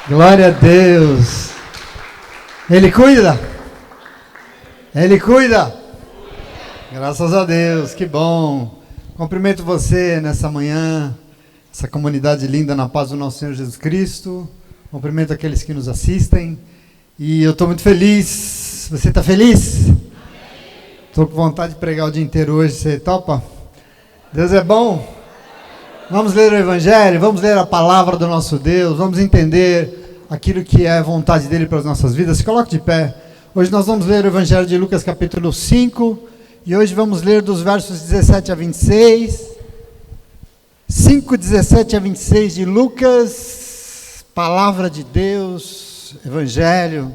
Glória a Deus. Ele cuida? Ele cuida? Graças a Deus, que bom. Cumprimento você nessa manhã, essa comunidade linda na paz do nosso Senhor Jesus Cristo. Cumprimento aqueles que nos assistem. E eu estou muito feliz. Você está feliz? Estou com vontade de pregar o dia inteiro hoje. Você topa? Deus é bom. Vamos ler o Evangelho, vamos ler a palavra do nosso Deus, vamos entender aquilo que é a vontade dele para as nossas vidas. Se coloque de pé. Hoje nós vamos ler o Evangelho de Lucas capítulo 5, e hoje vamos ler dos versos 17 a 26. 5, 17 a 26 de Lucas, palavra de Deus, Evangelho,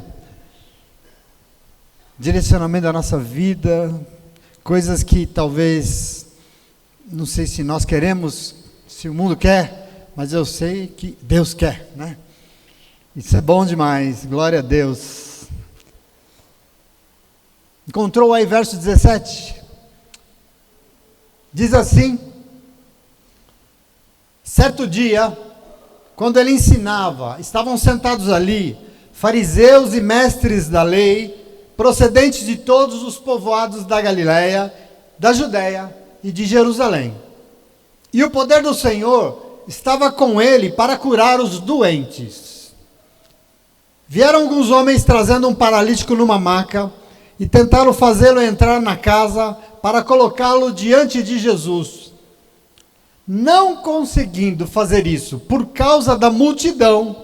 direcionamento da nossa vida, coisas que talvez, não sei se nós queremos, se o mundo quer, mas eu sei que Deus quer, né? Isso é bom demais, glória a Deus. Encontrou aí verso 17? Diz assim: certo dia, quando ele ensinava, estavam sentados ali fariseus e mestres da lei, procedentes de todos os povoados da Galileia, da Judéia e de Jerusalém. E o poder do Senhor estava com ele para curar os doentes. Vieram alguns homens trazendo um paralítico numa maca e tentaram fazê-lo entrar na casa para colocá-lo diante de Jesus. Não conseguindo fazer isso por causa da multidão,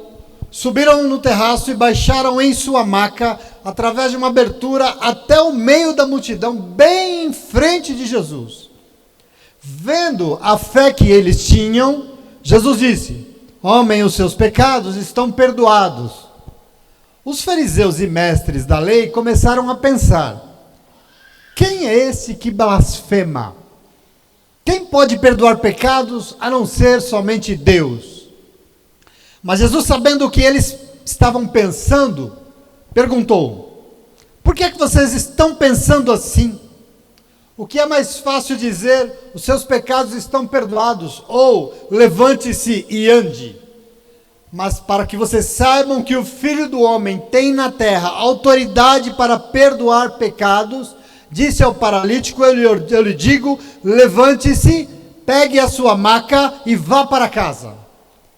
subiram no terraço e baixaram em sua maca através de uma abertura até o meio da multidão, bem em frente de Jesus. Vendo a fé que eles tinham, Jesus disse: homem, os seus pecados estão perdoados. Os fariseus e mestres da lei começaram a pensar: quem é esse que blasfema? Quem pode perdoar pecados a não ser somente Deus? Mas Jesus, sabendo o que eles estavam pensando, perguntou: por que é que vocês estão pensando assim? O que é mais fácil dizer: os seus pecados estão perdoados, ou levante-se e ande? Mas para que vocês saibam que o Filho do Homem tem na terra autoridade para perdoar pecados, disse ao paralítico: eu lhe digo, levante-se, pegue a sua maca e vá para casa.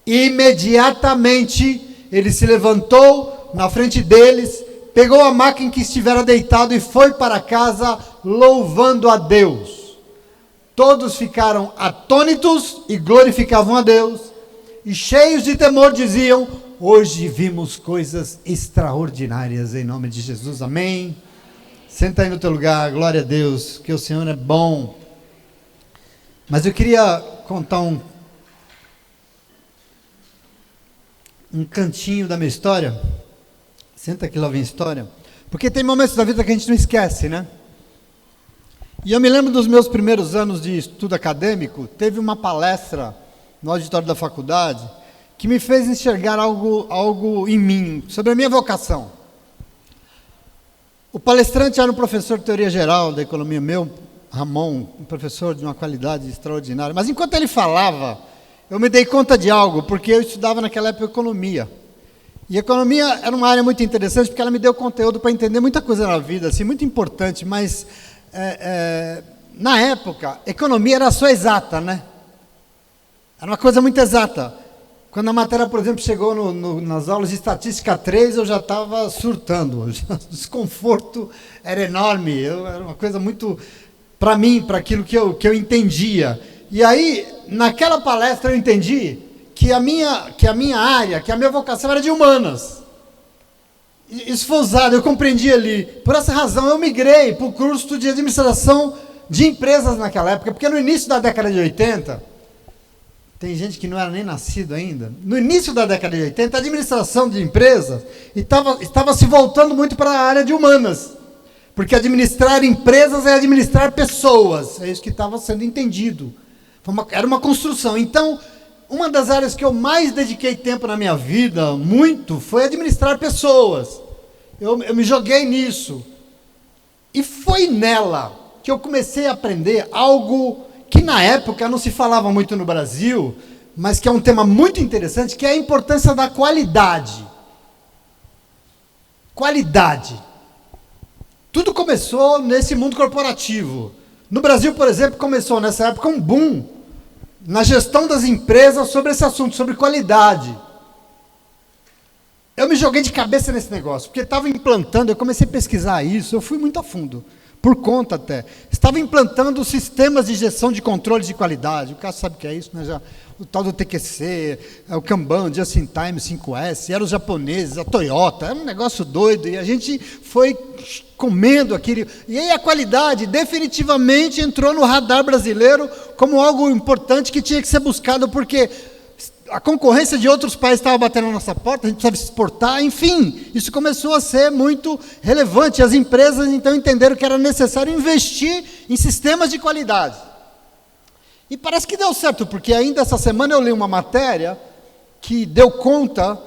Imediatamente ele se levantou na frente deles, pegou a maca em que estivera deitado e foi para casa, louvando a Deus. Todos ficaram atônitos e glorificavam a Deus, e cheios de temor diziam: hoje vimos coisas extraordinárias em nome de Jesus, amém? Senta aí no teu lugar, glória a Deus, que o Senhor é bom. Mas eu queria contar um cantinho da minha história. Senta aqui, lá vem a história. Porque tem momentos da vida que a gente não esquece, né? E eu me lembro dos meus primeiros anos de estudo acadêmico, teve uma palestra no auditório da faculdade que me fez enxergar algo em mim, sobre a minha vocação. O palestrante era um professor de teoria geral da economia meu, Ramon, um professor de uma qualidade extraordinária. Mas enquanto ele falava, eu me dei conta de algo, porque eu estudava naquela época economia. E economia era uma área muito interessante, porque ela me deu conteúdo para entender muita coisa na vida, assim, muito importante, mas na época, economia era só exata, né? Era uma coisa muito exata. Quando a matéria, por exemplo, chegou nas aulas de estatística 3, eu já estava surtando, o desconforto era enorme, era uma coisa muito, para mim, para aquilo que eu entendia. E aí, naquela palestra eu entendi que a minha área, que a minha vocação era de humanas. Isso foi usado, eu compreendi ali. Por essa razão eu migrei para o curso de administração de empresas naquela época, porque no início da década de 80, tem gente que não era nem nascido ainda, no início da década de 80, a administração de empresas estava se voltando muito para a área de humanas, porque administrar empresas é administrar pessoas, é isso que estava sendo entendido. Era uma construção. Então, uma das áreas que eu mais dediquei tempo na minha vida, muito, foi administrar pessoas. Eu me joguei nisso. E foi nela que eu comecei a aprender algo que na época não se falava muito no Brasil, mas que é um tema muito interessante, que é a importância da qualidade. Qualidade. Tudo começou nesse mundo corporativo. No Brasil, por exemplo, começou nessa época um boom na gestão das empresas sobre esse assunto, sobre qualidade. Eu me joguei de cabeça nesse negócio, porque estava implantando, eu comecei a pesquisar isso, eu fui muito a fundo, por conta até. Estava implantando sistemas de gestão de controle de qualidade, o Cássio sabe o que é isso, né? Já, o tal do TQC, o Kanban, Just in Time, 5S, eram os japoneses, a Toyota, era um negócio doido, e a gente foi comendo aquilo. E aí a qualidade definitivamente entrou no radar brasileiro como algo importante que tinha que ser buscado, porque a concorrência de outros países estava batendo na nossa porta, a gente precisava exportar, enfim, isso começou a ser muito relevante. As empresas, então, entenderam que era necessário investir em sistemas de qualidade. E parece que deu certo, porque ainda essa semana eu li uma matéria que deu conta,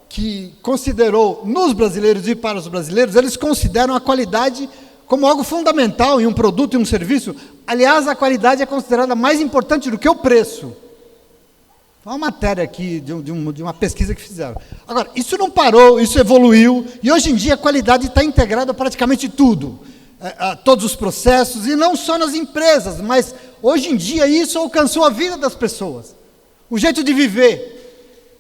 que considerou, nos brasileiros e para os brasileiros, eles consideram a qualidade como algo fundamental em um produto e um serviço. Aliás, a qualidade é considerada mais importante do que o preço. Uma matéria aqui de uma pesquisa que fizeram. Agora, isso não parou, isso evoluiu, e hoje em dia a qualidade está integrada a praticamente tudo, a todos os processos, e não só nas empresas, mas hoje em dia isso alcançou a vida das pessoas, o jeito de viver.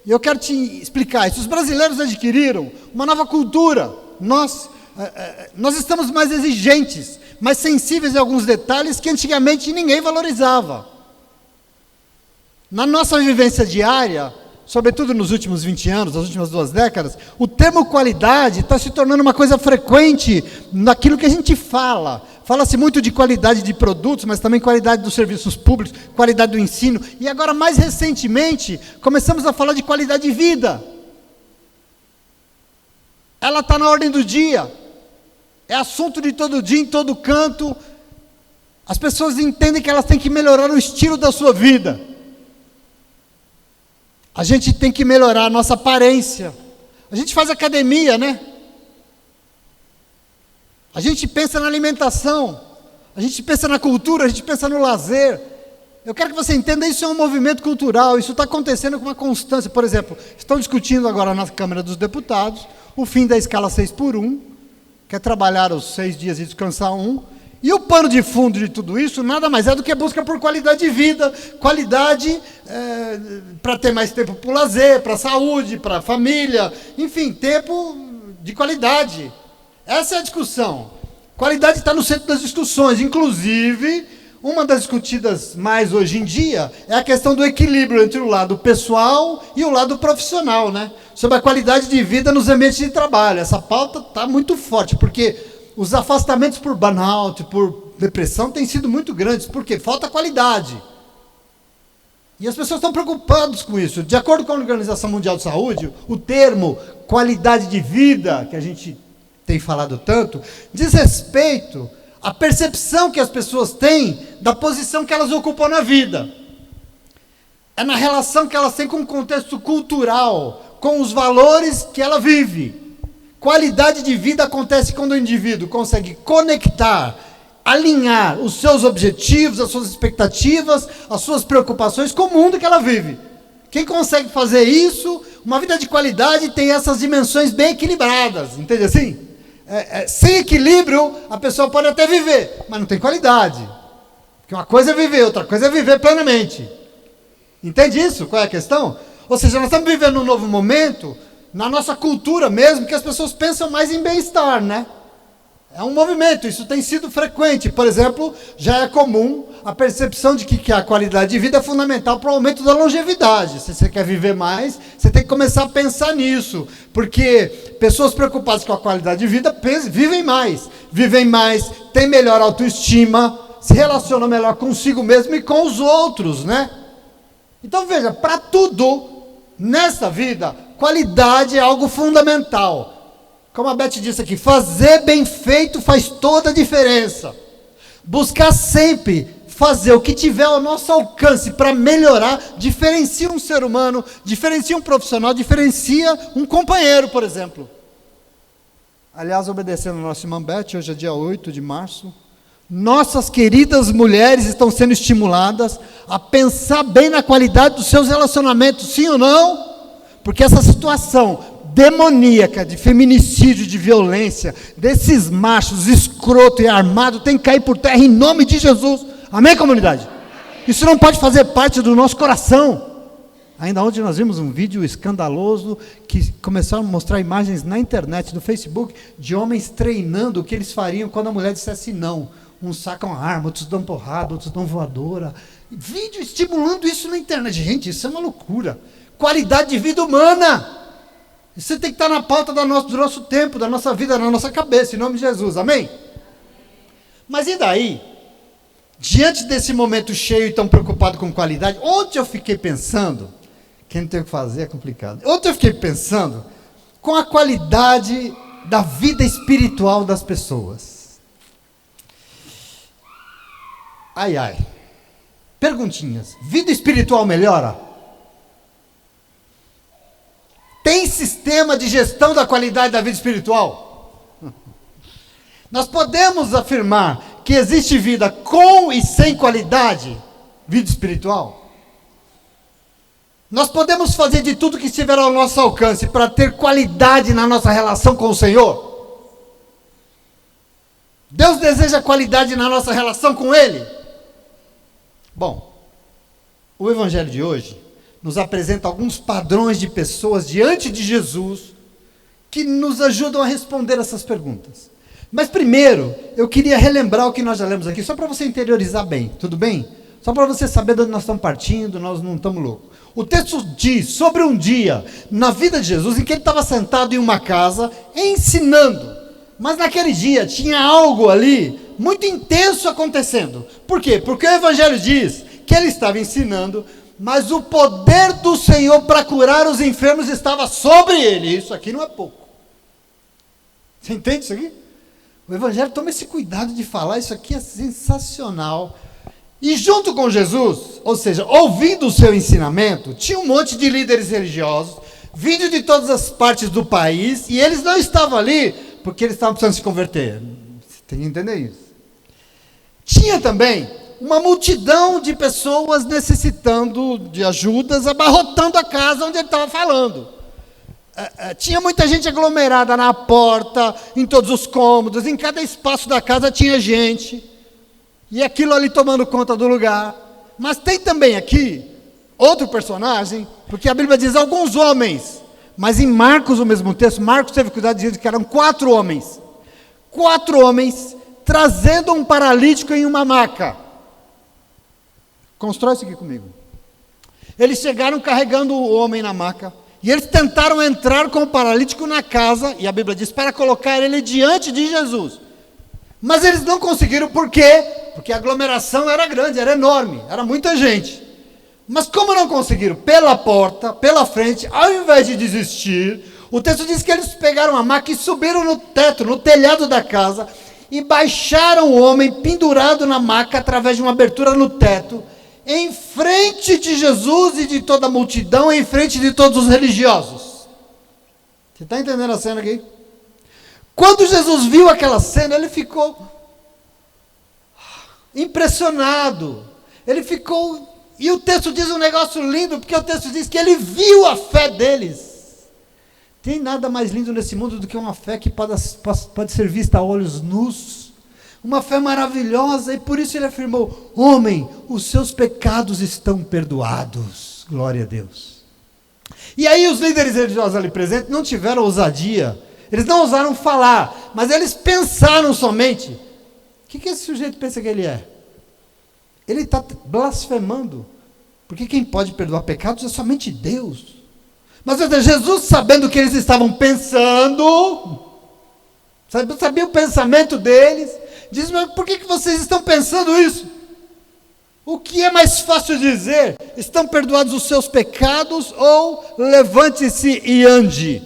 E eu quero te explicar isso. Os brasileiros adquiriram uma nova cultura. Nós estamos mais exigentes, mais sensíveis a alguns detalhes que antigamente ninguém valorizava. Na nossa vivência diária, sobretudo nos últimos 20 anos, nas últimas 2 décadas, o termo qualidade está se tornando uma coisa frequente naquilo que a gente fala. Fala-se muito de qualidade de produtos, mas também qualidade dos serviços públicos, qualidade do ensino. E agora, mais recentemente, começamos a falar de qualidade de vida. Ela está na ordem do dia. É assunto de todo dia, em todo canto. As pessoas entendem que elas têm que melhorar o estilo da sua vida. A gente tem que melhorar a nossa aparência. A gente faz academia, né? A gente pensa na alimentação. A gente pensa na cultura, a gente pensa no lazer. Eu quero que você entenda, isso é um movimento cultural, isso está acontecendo com uma constância. Por exemplo, estão discutindo agora na Câmara dos Deputados o fim da escala 6x1, que é trabalhar os 6 dias e descansar 1. E o pano de fundo de tudo isso nada mais é do que a busca por qualidade de vida, qualidade para ter mais tempo para o lazer, para a saúde, para a família, enfim, tempo de qualidade. Essa é a discussão. Qualidade está no centro das discussões, inclusive, uma das discutidas mais hoje em dia é a questão do equilíbrio entre o lado pessoal e o lado profissional, né? Sobre a qualidade de vida nos ambientes de trabalho. Essa pauta está muito forte, porque os afastamentos por burnout, por depressão, têm sido muito grandes, porque falta qualidade. E as pessoas estão preocupadas com isso. De acordo com a Organização Mundial de Saúde, o termo qualidade de vida, que a gente tem falado tanto, diz respeito à percepção que as pessoas têm da posição que elas ocupam na vida. É na relação que elas têm com o contexto cultural, com os valores que ela vive. Qualidade de vida acontece quando o indivíduo consegue conectar, alinhar os seus objetivos, as suas expectativas, as suas preocupações com o mundo que ela vive. Quem consegue fazer isso, uma vida de qualidade tem essas dimensões bem equilibradas, entende assim? Sem equilíbrio, a pessoa pode até viver, mas não tem qualidade. Porque uma coisa é viver, outra coisa é viver plenamente. Entende isso? Qual é a questão? Ou seja, nós estamos vivendo um novo momento, na nossa cultura mesmo, que as pessoas pensam mais em bem-estar, né? É um movimento, isso tem sido frequente. Por exemplo, já é comum a percepção de que a qualidade de vida é fundamental para o aumento da longevidade. Se você quer viver mais, você tem que começar a pensar nisso. Porque pessoas preocupadas com a qualidade de vida vivem mais, têm melhor autoestima, se relacionam melhor consigo mesmo e com os outros, né? Então veja, para tudo nessa vida, qualidade é algo fundamental. Como a Beth disse aqui, fazer bem feito faz toda a diferença. Buscar sempre fazer o que tiver ao nosso alcance para melhorar, diferencia um ser humano, diferencia um profissional, diferencia um companheiro, por exemplo. Aliás, obedecendo a nossa irmã Beth, hoje é dia 8 de março, Nossas queridas mulheres estão sendo estimuladas a pensar bem na qualidade dos seus relacionamentos, sim ou não? Porque essa situação demoníaca de feminicídio, de violência, desses machos escroto e armado, tem que cair por terra em nome de Jesus. Amém, comunidade? Isso não pode fazer parte do nosso coração. Ainda ontem nós vimos um vídeo escandaloso que começaram a mostrar imagens na internet, no Facebook, de homens treinando o que eles fariam quando a mulher dissesse não. Uns sacam a arma, outros dão porrada, outros dão voadora. Vídeo estimulando isso na internet. Gente, isso é uma loucura. Qualidade de vida humana. Isso tem que estar na pauta do nosso tempo, da nossa vida, na nossa cabeça, em nome de Jesus. Amém? Mas e daí? Diante desse momento cheio e tão preocupado com qualidade, ontem eu fiquei pensando, quem não tem o que fazer é complicado. Ontem eu fiquei pensando com a qualidade da vida espiritual das pessoas. Ai, ai. Perguntinhas. Vida espiritual melhora? Tem sistema de gestão da qualidade da vida espiritual? Nós podemos afirmar que existe vida com e sem qualidade, vida espiritual? Nós podemos fazer de tudo que estiver ao nosso alcance para ter qualidade na nossa relação com o Senhor? Deus deseja qualidade na nossa relação com Ele? Bom, o Evangelho de hoje nos apresenta alguns padrões de pessoas diante de Jesus que nos ajudam a responder essas perguntas. Mas primeiro, eu queria relembrar o que nós já lemos aqui, só para você interiorizar bem, tudo bem? Só para você saber de onde nós estamos partindo, nós não estamos loucos. O texto diz sobre um dia na vida de Jesus em que ele estava sentado em uma casa ensinando. Mas naquele dia tinha algo ali muito intenso acontecendo. Por quê? Porque o Evangelho diz que ele estava ensinando, mas o poder do Senhor para curar os enfermos estava sobre ele. Isso aqui não é pouco. Você entende isso aqui? O Evangelho toma esse cuidado de falar, isso aqui é sensacional. E junto com Jesus, ou seja, ouvindo o seu ensinamento, tinha um monte de líderes religiosos, vindo de todas as partes do país, e eles não estavam ali porque eles estavam precisando se converter. Você tem que entender isso. Tinha também uma multidão de pessoas necessitando de ajudas, abarrotando a casa onde ele estava falando. Tinha muita gente aglomerada na porta, em todos os cômodos, em cada espaço da casa tinha gente, e aquilo ali tomando conta do lugar. Mas tem também aqui outro personagem, porque a Bíblia diz alguns homens, mas em Marcos, o mesmo texto, Marcos teve cuidado de dizer que eram 4 homens. 4 homens trazendo um paralítico em uma maca. Constrói isso aqui comigo. Eles chegaram carregando o homem na maca, e eles tentaram entrar com o paralítico na casa, e a Bíblia diz, para colocar ele diante de Jesus. Mas eles não conseguiram, por quê? Porque a aglomeração era grande, era enorme, era muita gente. Mas como não conseguiram pela porta, pela frente, ao invés de desistir, o texto diz que eles pegaram a maca e subiram no teto, no telhado da casa, e baixaram o homem pendurado na maca através de uma abertura no teto, em frente de Jesus e de toda a multidão, em frente de todos os religiosos. Você está entendendo a cena aqui? Quando Jesus viu aquela cena, ele ficou impressionado. Ele ficou... E o texto diz um negócio lindo, porque o texto diz que ele viu a fé deles. Tem nada mais lindo nesse mundo do que uma fé que pode ser vista a olhos nus. Uma fé maravilhosa, e por isso ele afirmou: homem, os seus pecados estão perdoados. Glória a Deus. E aí os líderes religiosos ali presentes não tiveram ousadia. Eles não ousaram falar, mas eles pensaram somente: o que esse sujeito pensa que ele é? Ele está blasfemando, porque quem pode perdoar pecados é somente Deus. Mas Jesus, sabendo o que eles estavam pensando, sabia o pensamento deles, diz: mas por que vocês estão pensando isso? O que é mais fácil dizer? Estão perdoados os seus pecados, ou levante-se e ande?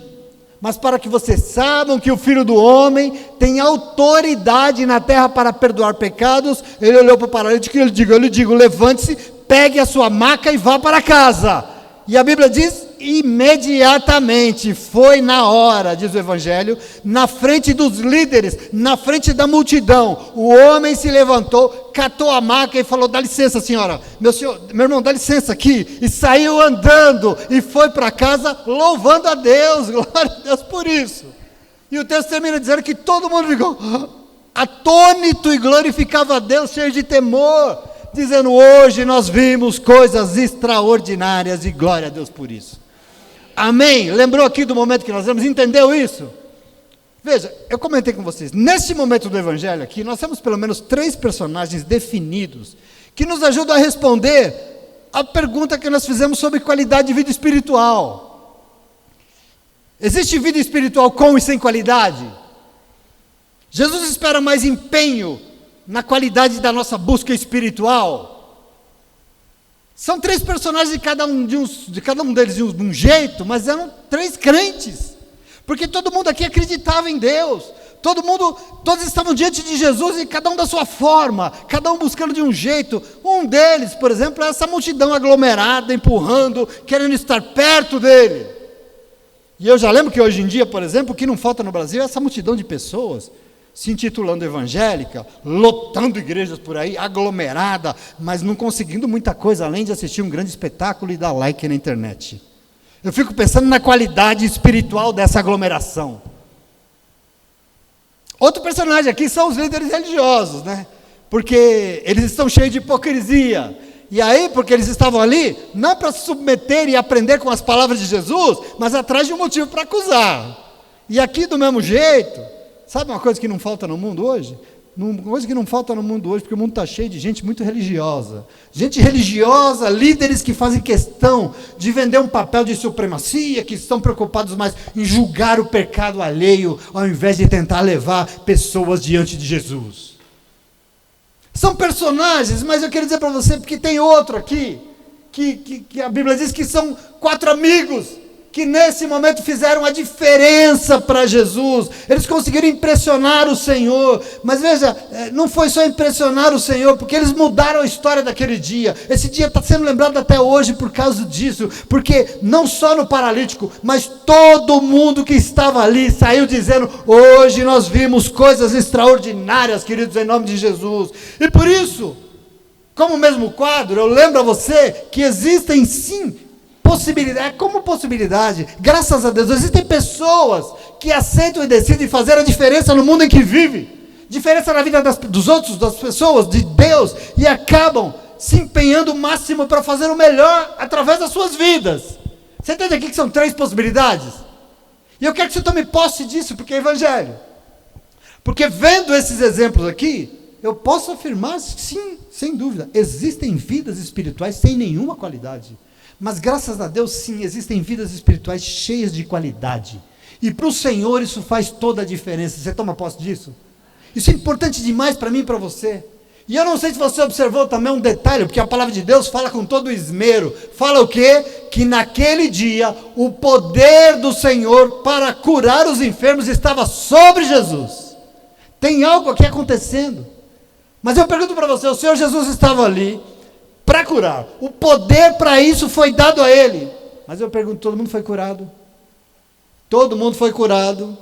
Mas para que vocês saibam que o Filho do Homem tem autoridade na terra para perdoar pecados, ele olhou para o paralítico e ele digo, levante-se, pegue a sua maca e vá para casa. E a Bíblia diz, imediatamente, foi na hora, diz o Evangelho, na frente dos líderes, na frente da multidão, o homem se levantou, catou a maca e falou: dá licença, senhora, meu irmão, dá licença aqui, e saiu andando, e foi para casa louvando a Deus, glória a Deus por isso. E o texto termina dizendo que todo mundo ficou atônito e glorificava a Deus, cheio de temor, dizendo: hoje nós vimos coisas extraordinárias e glória a Deus por isso. Amém? Lembrou aqui do momento que nós vemos? Entendeu isso? Veja, eu comentei com vocês, neste momento do Evangelho aqui, nós temos pelo menos 3 personagens definidos, que nos ajudam a responder a pergunta que nós fizemos sobre qualidade de vida espiritual. Existe vida espiritual com e sem qualidade? Jesus espera mais empenho na qualidade da nossa busca espiritual? São 3 personagens de cada um deles de um jeito, mas eram 3 crentes, porque todo mundo aqui acreditava em Deus, todos estavam diante de Jesus e cada um da sua forma, cada um buscando de um jeito. Um deles, por exemplo, é essa multidão aglomerada, empurrando, querendo estar perto dele. E eu já lembro que hoje em dia, por exemplo, o que não falta no Brasil é essa multidão de pessoas se intitulando evangélica, lotando igrejas por aí, aglomerada, mas não conseguindo muita coisa além de assistir um grande espetáculo e dar like na internet. Eu fico pensando na qualidade espiritual dessa aglomeração. Outro personagem aqui são os líderes religiosos, né? Porque eles estão cheios de hipocrisia. E aí, porque eles estavam ali, não para se submeter e aprender com as palavras de Jesus, mas atrás de um motivo para acusar. E aqui do mesmo jeito. Sabe uma coisa que não falta no mundo hoje? Uma coisa que não falta no mundo hoje, porque o mundo está cheio de gente muito religiosa. Gente religiosa, líderes que fazem questão de vender um papel de supremacia, que estão preocupados mais em julgar o pecado alheio, ao invés de tentar levar pessoas diante de Jesus. São personagens, mas eu quero dizer para você, porque tem outro aqui, que a Bíblia diz que são 4 amigos, que nesse momento fizeram a diferença para Jesus. Eles conseguiram impressionar o Senhor, mas veja, não foi só impressionar o Senhor, porque eles mudaram a história daquele dia. Esse dia está sendo lembrado até hoje por causa disso, porque não só no paralítico, mas todo mundo que estava ali saiu dizendo: hoje nós vimos coisas extraordinárias, queridos, em nome de Jesus. E por isso, como o mesmo quadro, eu lembro a você que existem sim possibilidade, graças a Deus, existem pessoas que aceitam e decidem fazer a diferença no mundo em que vive, diferença na vida dos outros, das pessoas, de Deus, e acabam se empenhando o máximo para fazer o melhor através das suas vidas. Você entende aqui que são 3 possibilidades? E eu quero que você tome posse disso, porque é Evangelho. Porque vendo esses exemplos aqui, eu posso afirmar, sim, sem dúvida, existem vidas espirituais sem nenhuma qualidade. Mas graças a Deus, sim, existem vidas espirituais cheias de qualidade. E para o Senhor isso faz toda a diferença. Você toma posse disso? Isso é importante demais para mim e para você. E eu não sei se você observou também um detalhe, porque a palavra de Deus fala com todo esmero. Fala o quê? Que naquele dia o poder do Senhor para curar os enfermos estava sobre Jesus. Tem algo aqui acontecendo. Mas eu pergunto para você, o Senhor Jesus estava ali para curar. O poder para isso foi dado a ele. Mas eu pergunto, todo mundo foi curado? Todo mundo foi curado.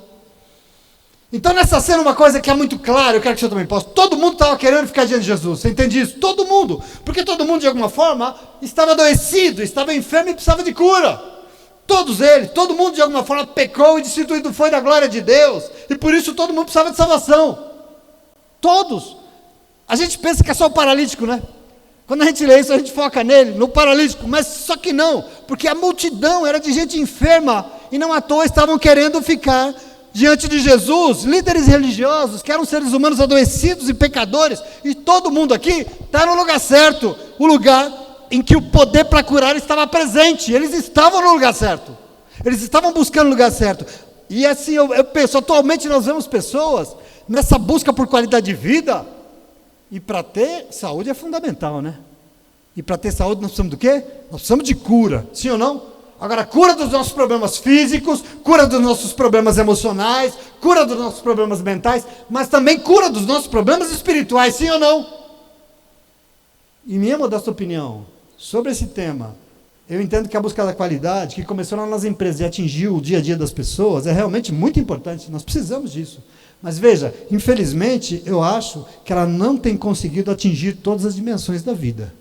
Então nessa cena uma coisa que é muito clara, eu quero que você também possa. Todo mundo estava querendo ficar diante de Jesus. Você entende isso? Todo mundo. Porque todo mundo de alguma forma estava adoecido, estava enfermo e precisava de cura. Todos eles, todo mundo de alguma forma pecou e destituído foi da glória de Deus. E por isso todo mundo precisava de salvação. Todos. A gente pensa que é só o paralítico, né? Quando a gente lê isso, a gente foca nele, no paralítico, mas só que não, porque a multidão era de gente enferma, e não à toa estavam querendo ficar diante de Jesus, líderes religiosos, que eram seres humanos adoecidos e pecadores, e todo mundo aqui está no lugar certo, o lugar em que o poder para curar estava presente, eles estavam no lugar certo, eles estavam buscando o lugar certo. E assim, eu penso, atualmente nós vemos pessoas nessa busca por qualidade de vida. E para ter saúde é fundamental, né? E para ter saúde nós precisamos do quê? Nós precisamos de cura, sim ou não? Agora, cura dos nossos problemas físicos, cura dos nossos problemas emocionais, cura dos nossos problemas mentais, mas também cura dos nossos problemas espirituais, sim ou não? Em minha modesta opinião, sobre esse tema, Eu entendo que a busca da qualidade, que começou lá nas empresas e atingiu o dia a dia das pessoas, é realmente muito importante, nós precisamos disso. Mas veja, infelizmente, eu acho que ela não tem conseguido atingir todas as dimensões da vida.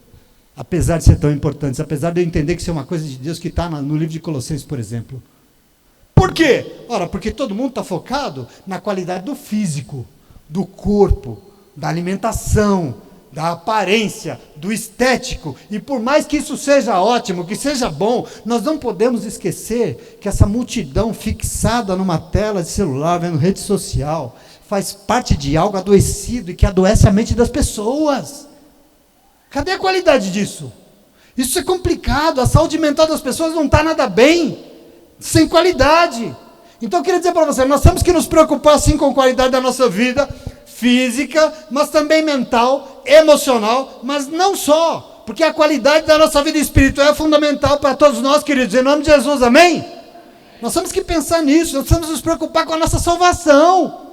Apesar de ser tão importante, apesar de eu entender que isso é uma coisa de Deus que está no livro de Colossenses, por exemplo. Por quê? Ora, porque todo mundo está focado na qualidade do físico, do corpo, da alimentação, da aparência, do estético, e por mais que isso seja ótimo, que seja bom, nós não podemos esquecer que essa multidão fixada numa tela de celular, vendo rede social, faz parte de algo adoecido e que adoece a mente das pessoas. Cadê a qualidade disso? Isso é complicado, a saúde mental das pessoas não está nada bem, sem qualidade. Então eu queria dizer para você, nós temos que nos preocupar sim com a qualidade da nossa vida, física, mas também mental, emocional, mas não só, porque a qualidade da nossa vida espiritual é fundamental para todos nós, queridos, em nome de Jesus, amém? Nós temos que pensar nisso, nós temos que nos preocupar com a nossa salvação,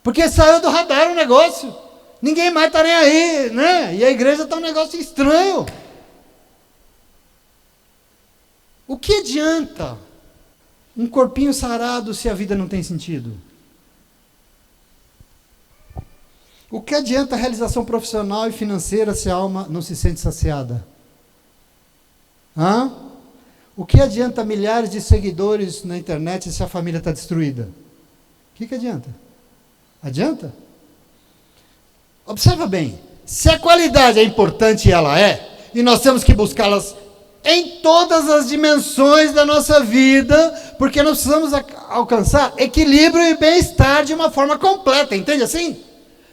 porque saiu do radar o negócio, ninguém mais está nem aí, né? E a igreja está um negócio estranho. O que adianta um corpinho sarado se a vida não tem sentido? O que adianta a realização profissional e financeira se a alma não se sente saciada? O que adianta milhares de seguidores na internet se a família está destruída? O que adianta? Adianta? Observa bem, se a qualidade é importante e ela é, e nós temos que buscá-las em todas as dimensões da nossa vida, porque nós precisamos alcançar equilíbrio e bem-estar de uma forma completa, entende assim?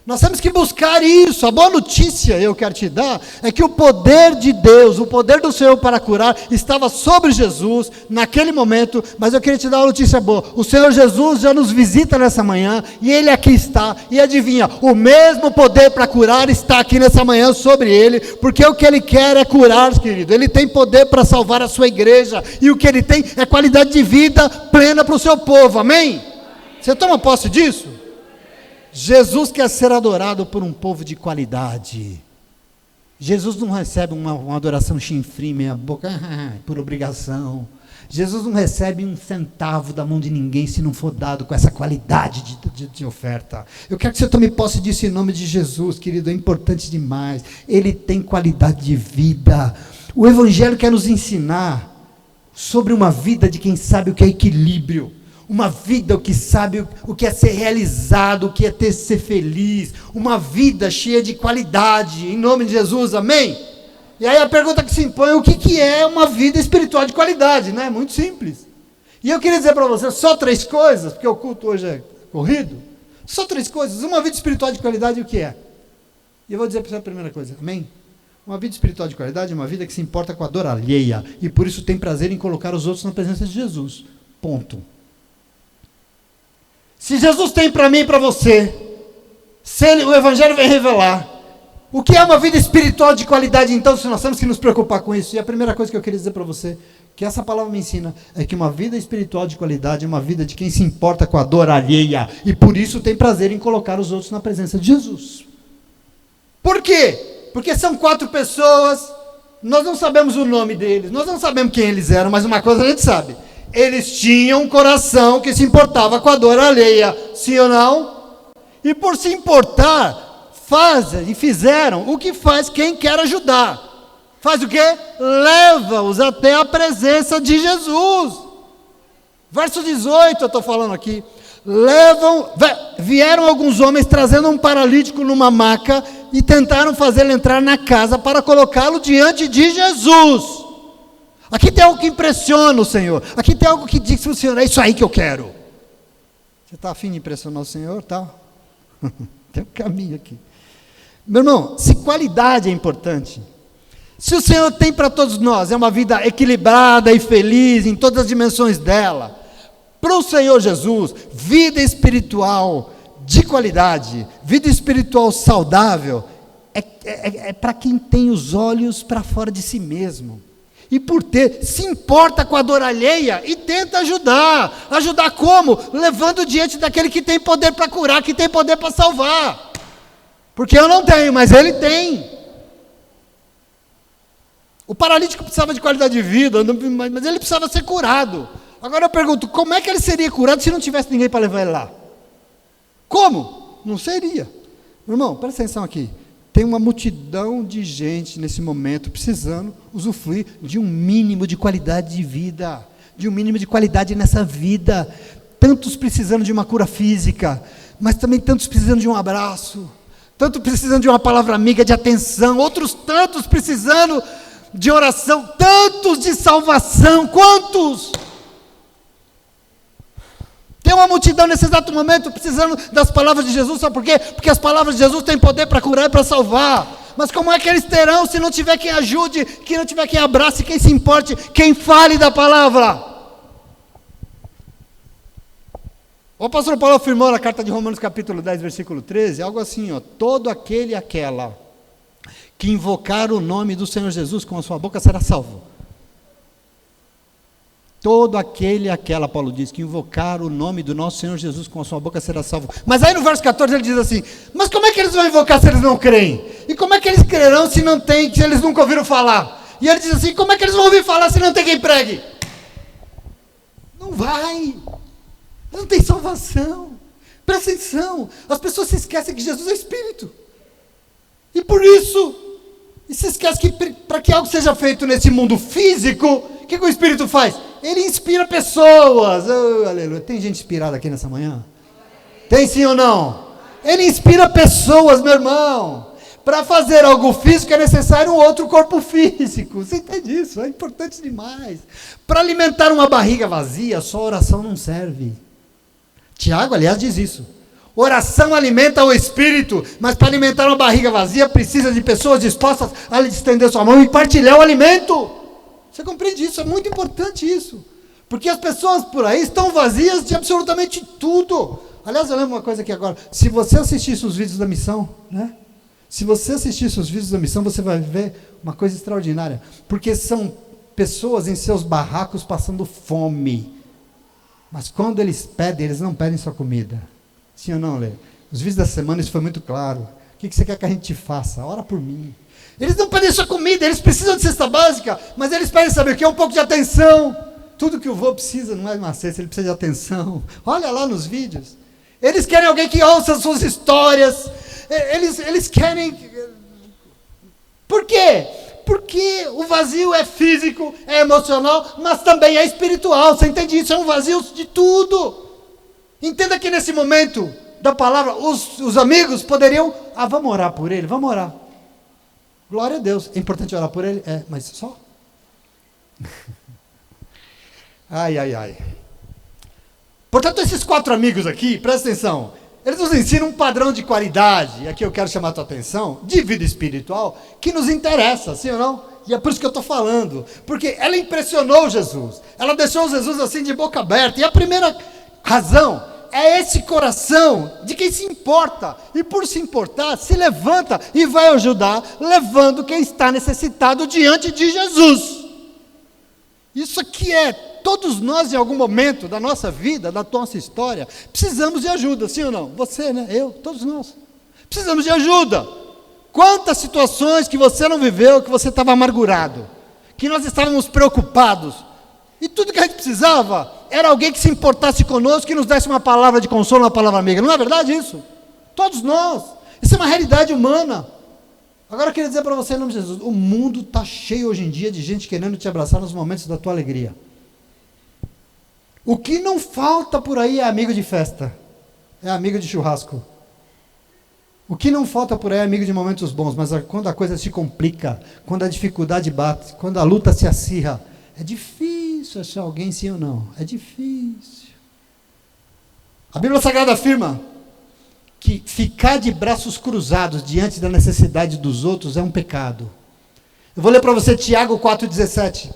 Nós temos que buscar isso. A boa notícia, eu quero te dar, é que o poder de Deus, o poder do Senhor para curar, estava sobre Jesus naquele momento, mas eu queria te dar uma notícia boa. O Senhor Jesus já nos visita nessa manhã, e Ele aqui está, e adivinha, o mesmo poder para curar está aqui nessa manhã sobre Ele, porque o que Ele quer é curar, querido. Ele tem poder para salvar a sua igreja, e o que Ele tem é qualidade de vida plena para o seu povo, amém? Você toma posse disso? Jesus quer ser adorado por um povo de qualidade. Jesus não recebe uma adoração chinfrim, meia boca, por obrigação. Jesus não recebe um centavo da mão de ninguém se não for dado com essa qualidade de oferta. Eu quero que você tome posse disso em nome de Jesus, querido, é importante demais. Ele tem qualidade de vida. O Evangelho quer nos ensinar sobre uma vida de quem sabe o que é equilíbrio. Uma vida que sabe o que é ser realizado, o que é ser feliz, uma vida cheia de qualidade, em nome de Jesus, amém? E aí a pergunta que se impõe, o que é uma vida espiritual de qualidade, né? Muito simples. E eu queria dizer para você só 3 coisas, porque o culto hoje é corrido, só 3 coisas, uma vida espiritual de qualidade, o que é? E eu vou dizer para você a primeira coisa, amém? Uma vida espiritual de qualidade é uma vida que se importa com a dor alheia, e por isso tem prazer em colocar os outros na presença de Jesus, ponto. Se Jesus tem para mim e para você, o Evangelho vem revelar, o que é uma vida espiritual de qualidade, então, se nós temos que nos preocupar com isso? E a primeira coisa que eu queria dizer para você, que essa palavra me ensina, é que uma vida espiritual de qualidade é uma vida de quem se importa com a dor alheia, e por isso tem prazer em colocar os outros na presença de Jesus. Por quê? Porque são 4 pessoas, nós não sabemos o nome deles, nós não sabemos quem eles eram, mas uma coisa a gente sabe, eles tinham um coração que se importava com a dor alheia, sim ou não? E por se importar, fazem e fizeram o que faz quem quer ajudar. Faz o quê? Leva-os até a presença de Jesus. Verso 18 eu estou falando aqui. Vieram alguns homens trazendo um paralítico numa maca e tentaram fazê-lo entrar na casa para colocá-lo diante de Jesus. Aqui tem algo que impressiona o Senhor. Aqui tem algo que diz para o Senhor, é isso aí que eu quero. Você está afim de impressionar o Senhor? Tá? Tem um caminho aqui. Meu irmão, se qualidade é importante, se o Senhor tem para todos nós, é uma vida equilibrada e feliz em todas as dimensões dela, para o Senhor Jesus, vida espiritual de qualidade, vida espiritual saudável, é para quem tem os olhos para fora de si mesmo. E por se importa com a dor alheia e tenta ajudar. Ajudar como? Levando diante daquele que tem poder para curar, que tem poder para salvar. Porque eu não tenho, mas ele tem. O paralítico precisava de qualidade de vida, mas ele precisava ser curado. Agora eu pergunto, como é que ele seria curado se não tivesse ninguém para levar ele lá? Como? Não seria. Irmão, presta atenção aqui. Tem uma multidão de gente nesse momento precisando usufruir de um mínimo de qualidade de vida, de um mínimo de qualidade nessa vida. Tantos precisando de uma cura física, mas também tantos precisando de um abraço, tantos precisando de uma palavra amiga, de atenção, outros tantos precisando de oração, tantos de salvação. Quantos? Tem uma multidão nesse exato momento precisando das palavras de Jesus, sabe por quê? Porque as palavras de Jesus têm poder para curar e para salvar. Mas como é que eles terão se não tiver quem ajude, que não tiver quem abrace, quem se importe, quem fale da palavra? O apóstolo Paulo afirmou na carta de Romanos capítulo 10, versículo 13, algo assim, todo aquele e aquela que invocar o nome do Senhor Jesus com a sua boca será salvo. Todo aquele e aquela, Paulo diz, que invocar o nome do nosso Senhor Jesus com a sua boca será salvo. Mas aí no verso 14 ele diz assim, mas como é que eles vão invocar se eles não creem? E como é que eles crerão se eles nunca ouviram falar? E ele diz assim, como é que eles vão ouvir falar se não tem quem pregue? Não vai. Não tem salvação. Presta atenção, as pessoas se esquecem que Jesus é Espírito. E por isso, se esquece que para que algo seja feito nesse mundo físico, o que o Espírito faz? Ele inspira pessoas. Oh, aleluia. Tem gente inspirada aqui nessa manhã? Tem sim ou não? Ele inspira pessoas, meu irmão. Para fazer algo físico é necessário um outro corpo físico. Você entende isso? É importante demais. Para alimentar uma barriga vazia, só oração não serve. Tiago, aliás, diz isso. Oração alimenta o espírito, mas para alimentar uma barriga vazia precisa de pessoas dispostas a lhe estender sua mão e partilhar o alimento. Você compreende isso? É muito importante isso. Porque as pessoas por aí estão vazias de absolutamente tudo. Aliás, eu lembro uma coisa aqui agora. Se você assistisse os vídeos da missão, né? Se você assistisse os vídeos da missão, você vai ver uma coisa extraordinária. Porque são pessoas em seus barracos passando fome. Mas quando eles pedem, eles não pedem só comida. Sim ou não, Lê? Os vídeos da semana isso foi muito claro. O que você quer que a gente faça? Ora por mim. Eles não pedem só comida, eles precisam de cesta básica, mas eles pedem, sabe o que? Um pouco de atenção. Tudo que o vô precisa não é uma cesta, ele precisa de atenção. Olha lá nos vídeos. Eles querem alguém que ouça as suas histórias. Eles querem... Por quê? Porque o vazio é físico, é emocional, mas também é espiritual. Você entende isso? É um vazio de tudo. Entenda que nesse momento da palavra, os amigos poderiam... vamos orar por ele, vamos orar. Glória a Deus. É importante orar por ele? É, mas só? Ai. Portanto, esses 4 amigos aqui, presta atenção, eles nos ensinam um padrão de qualidade, aqui eu quero chamar a tua atenção, de vida espiritual, que nos interessa, sim ou não? E é por isso que eu estou falando, porque ela impressionou Jesus, ela deixou Jesus assim de boca aberta, e a primeira razão é esse coração de quem se importa, e por se importar, se levanta e vai ajudar, levando quem está necessitado diante de Jesus. Isso aqui todos nós em algum momento da nossa vida, da nossa história, precisamos de ajuda, sim ou não? Você, né? Eu, todos nós. Precisamos de ajuda. Quantas situações que você não viveu, que você estava amargurado, que nós estávamos preocupados, e tudo que a gente precisava era alguém que se importasse conosco, que nos desse uma palavra de consolo, uma palavra amiga. Não é verdade isso? Todos nós. Isso é uma realidade humana. Agora eu queria dizer para você, em nome de Jesus, o mundo está cheio hoje em dia de gente querendo te abraçar nos momentos da tua alegria. O que não falta por aí é amigo de festa, é amigo de churrasco. O que não falta por aí é amigo de momentos bons, mas quando a coisa se complica, quando a dificuldade bate, quando a luta se acirra, é difícil achar alguém sim ou não, é difícil. A Bíblia Sagrada afirma que ficar de braços cruzados diante da necessidade dos outros é um pecado. Eu vou ler para você Tiago 4,17.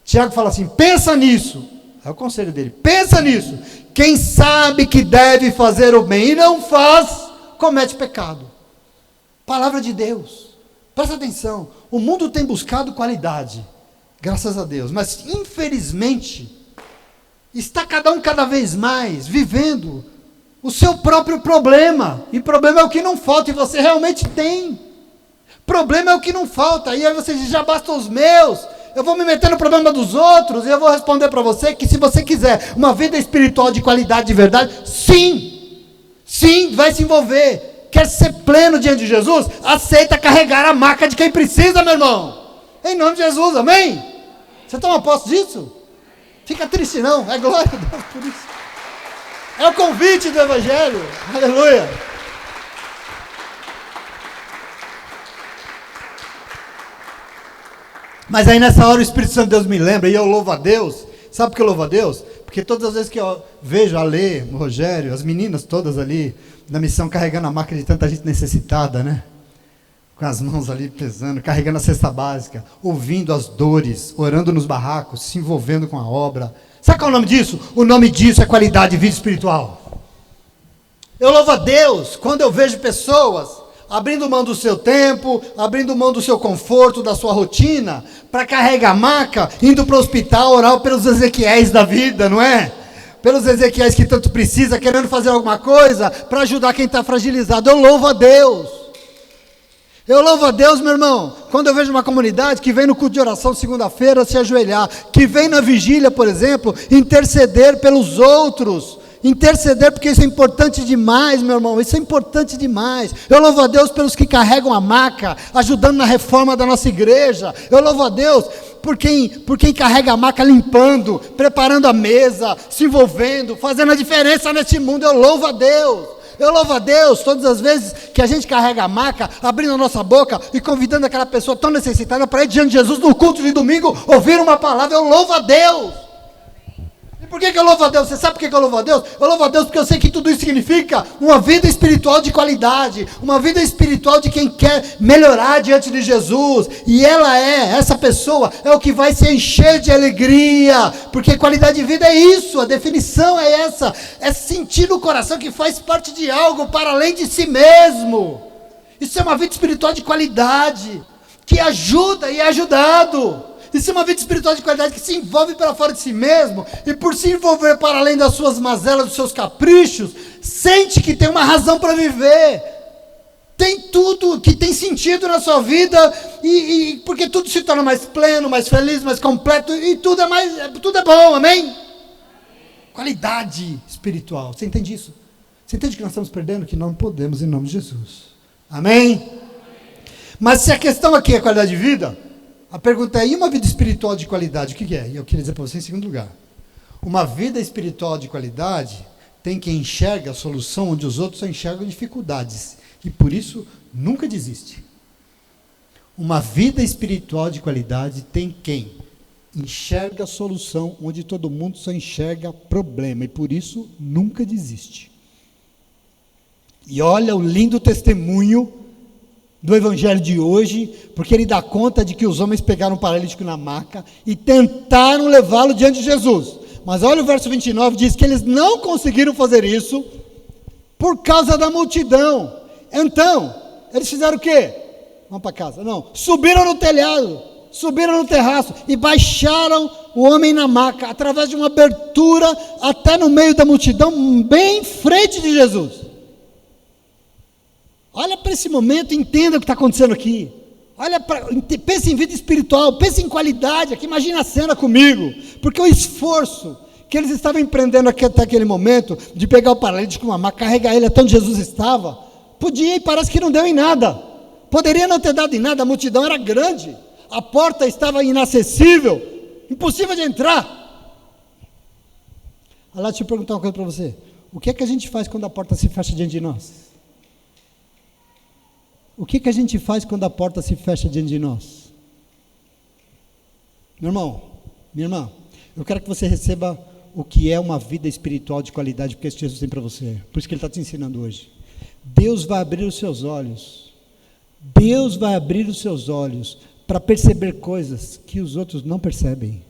Tiago fala assim, pensa nisso. É o conselho dele, pensa nisso. Quem sabe que deve fazer o bem e não faz, comete pecado. Palavra de Deus. Presta atenção, o mundo tem buscado qualidade, graças a Deus, mas infelizmente, está cada vez mais vivendo o seu próprio problema, e problema é o que não falta, e você realmente tem. Problema é o que não falta. E aí você diz, já bastam os meus. Eu vou me meter no problema dos outros. E eu vou responder para você que se você quiser uma vida espiritual de qualidade, de verdade, sim. Sim, vai se envolver. Quer ser pleno diante de Jesus? Aceita carregar a maca de quem precisa, meu irmão. Em nome de Jesus, amém? Você toma posse disso? Fica triste não, é glória a Deus por isso. É o convite do Evangelho, aleluia. Mas aí nessa hora o Espírito Santo de Deus me lembra, e eu louvo a Deus. Sabe por que eu louvo a Deus? Porque todas as vezes que eu vejo a Lê, o Rogério, as meninas todas ali, na missão carregando a maca de tanta gente necessitada, né? Com as mãos ali pesando, carregando a cesta básica, ouvindo as dores, orando nos barracos, se envolvendo com a obra. Sabe qual é o nome disso? O nome disso é qualidade de vida espiritual. Eu louvo a Deus quando eu vejo pessoas abrindo mão do seu tempo, abrindo mão do seu conforto, da sua rotina, para carregar a maca, indo para o hospital, orar pelos Ezequiéis da vida, não é? Pelos Ezequiéis que tanto precisa, querendo fazer alguma coisa, para ajudar quem está fragilizado. Eu louvo a Deus. Eu louvo a Deus, meu irmão, quando eu vejo uma comunidade que vem no culto de oração segunda-feira se ajoelhar, que vem na vigília, por exemplo, interceder pelos outros, interceder porque isso é importante demais, meu irmão, isso é importante demais. Eu louvo a Deus pelos que carregam a maca, ajudando na reforma da nossa igreja. Eu louvo a Deus por quem carrega a maca limpando, preparando a mesa, se envolvendo, fazendo a diferença neste mundo. Eu louvo a Deus. Eu louvo a Deus todas as vezes que a gente carrega a maca, abrindo a nossa boca e convidando aquela pessoa tão necessitada para ir diante de Jesus no culto de domingo, ouvir uma palavra. Eu louvo a Deus. E por que eu louvo a Deus? Você sabe por que eu louvo a Deus? Eu louvo a Deus porque eu sei que tudo isso significa uma vida espiritual de qualidade, uma vida espiritual de quem quer melhorar diante de Jesus, e essa pessoa é o que vai se encher de alegria, porque qualidade de vida é isso, a definição é essa, é sentir no coração que faz parte de algo para além de si mesmo. Isso é uma vida espiritual de qualidade, que ajuda e é ajudado. Isso é uma vida espiritual de qualidade que se envolve para fora de si mesmo, e por se envolver para além das suas mazelas, dos seus caprichos, sente que tem uma razão para viver, tem tudo que tem sentido na sua vida, porque tudo se torna mais pleno, mais feliz, mais completo, e tudo é bom, amém? Qualidade espiritual, você entende isso? Você entende que nós estamos perdendo? Que não podemos em nome de Jesus, amém? Mas se a questão aqui é qualidade de vida, a pergunta é, e uma vida espiritual de qualidade, o que é? E eu queria dizer para você em segundo lugar. Uma vida espiritual de qualidade tem quem enxerga a solução onde os outros só enxergam dificuldades. E por isso, nunca desiste. Uma vida espiritual de qualidade tem quem enxerga a solução onde todo mundo só enxerga problema. E por isso, nunca desiste. E olha o lindo testemunho do evangelho de hoje, porque ele dá conta de que os homens pegaram um paralítico na maca e tentaram levá-lo diante de Jesus, mas olha o verso 29, diz que eles não conseguiram fazer isso, por causa da multidão. Então, eles fizeram o quê? Vamos para casa, não, subiram no telhado, subiram no terraço, e baixaram o homem na maca, através de uma abertura, até no meio da multidão, bem em frente de Jesus. Olha para esse momento, entenda o que está acontecendo aqui. Pense em vida espiritual, pense em qualidade aqui, imagina a cena comigo, porque o esforço que eles estavam empreendendo até aquele momento, de pegar o paralítico com uma maca, carregar ele até onde Jesus estava, podia e parece que não deu em nada, poderia não ter dado em nada, a multidão era grande, a porta estava inacessível, impossível de entrar. Olha lá, deixa eu perguntar uma coisa para você, o que é que a gente faz quando a porta se fecha diante de nós? O que a gente faz quando a porta se fecha diante de nós? Meu irmão, minha irmã, eu quero que você receba o que é uma vida espiritual de qualidade, porque esse Jesus tem para você, por isso que Ele está te ensinando hoje. Deus vai abrir os seus olhos, Deus vai abrir os seus olhos, para perceber coisas que os outros não percebem.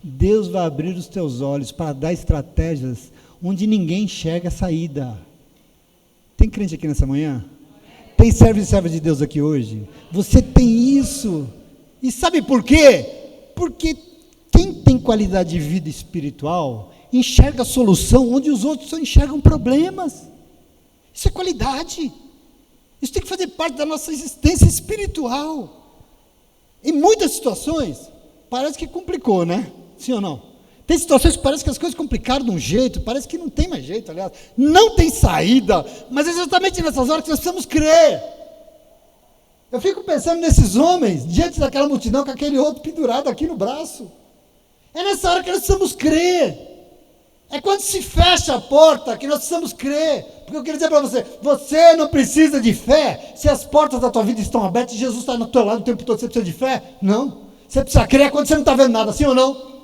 Deus vai abrir os teus olhos, para dar estratégias, onde ninguém enxerga a saída. Tem crente aqui nessa manhã? Tem servo e serva de Deus aqui hoje? Você tem isso. E sabe por quê? Porque quem tem qualidade de vida espiritual, enxerga a solução onde os outros só enxergam problemas. Isso é qualidade. Isso tem que fazer parte da nossa existência espiritual. Em muitas situações, parece que complicou, né? Sim ou não? Tem situações que parece que as coisas complicaram de um jeito, parece que não tem mais jeito, aliás, não tem saída, mas é exatamente nessas horas que nós precisamos crer. Eu fico pensando nesses homens, diante daquela multidão, com aquele outro pendurado aqui no braço. É nessa hora que nós precisamos crer. É quando se fecha a porta que nós precisamos crer. Porque eu quero dizer para você, você não precisa de fé se as portas da tua vida estão abertas e Jesus está no teu lado o tempo todo. Você precisa de fé? Não. Você precisa crer quando você não está vendo nada, sim ou não?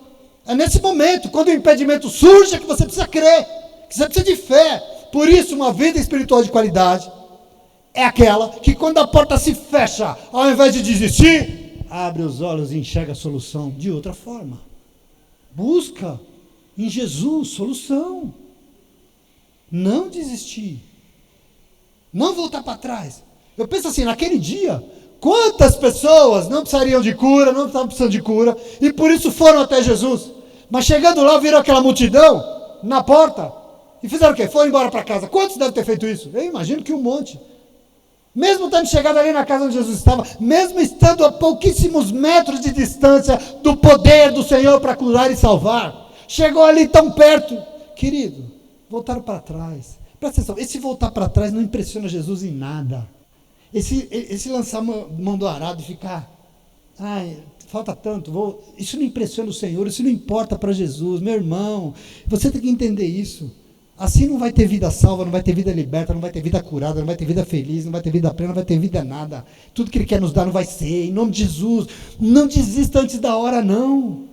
É nesse momento, quando o impedimento surge, é que você precisa crer, que você precisa de fé. Por isso, uma vida espiritual de qualidade é aquela que quando a porta se fecha, ao invés de desistir, abre os olhos e enxerga a solução de outra forma. Busca em Jesus solução. Não desistir. Não voltar para trás. Eu penso assim, naquele dia, quantas pessoas não precisariam de cura, não estavam precisando de cura, e por isso foram até Jesus. Mas chegando lá, viram aquela multidão na porta, e fizeram o quê? Foram embora para casa. Quantos devem ter feito isso? Eu imagino que um monte. Mesmo tendo chegado ali na casa onde Jesus estava, mesmo estando a pouquíssimos metros de distância do poder do Senhor para curar e salvar, chegou ali tão perto, querido, voltaram para trás. Presta atenção, esse voltar para trás não impressiona Jesus em nada. Esse lançar mão do arado e ficar, falta tanto, isso não impressiona o Senhor, isso não importa para Jesus, meu irmão, você tem que entender isso. Assim não vai ter vida salva, não vai ter vida liberta, não vai ter vida curada, não vai ter vida feliz, não vai ter vida plena, não vai ter vida nada. Tudo que Ele quer nos dar não vai ser, em nome de Jesus. Não desista antes da hora, não.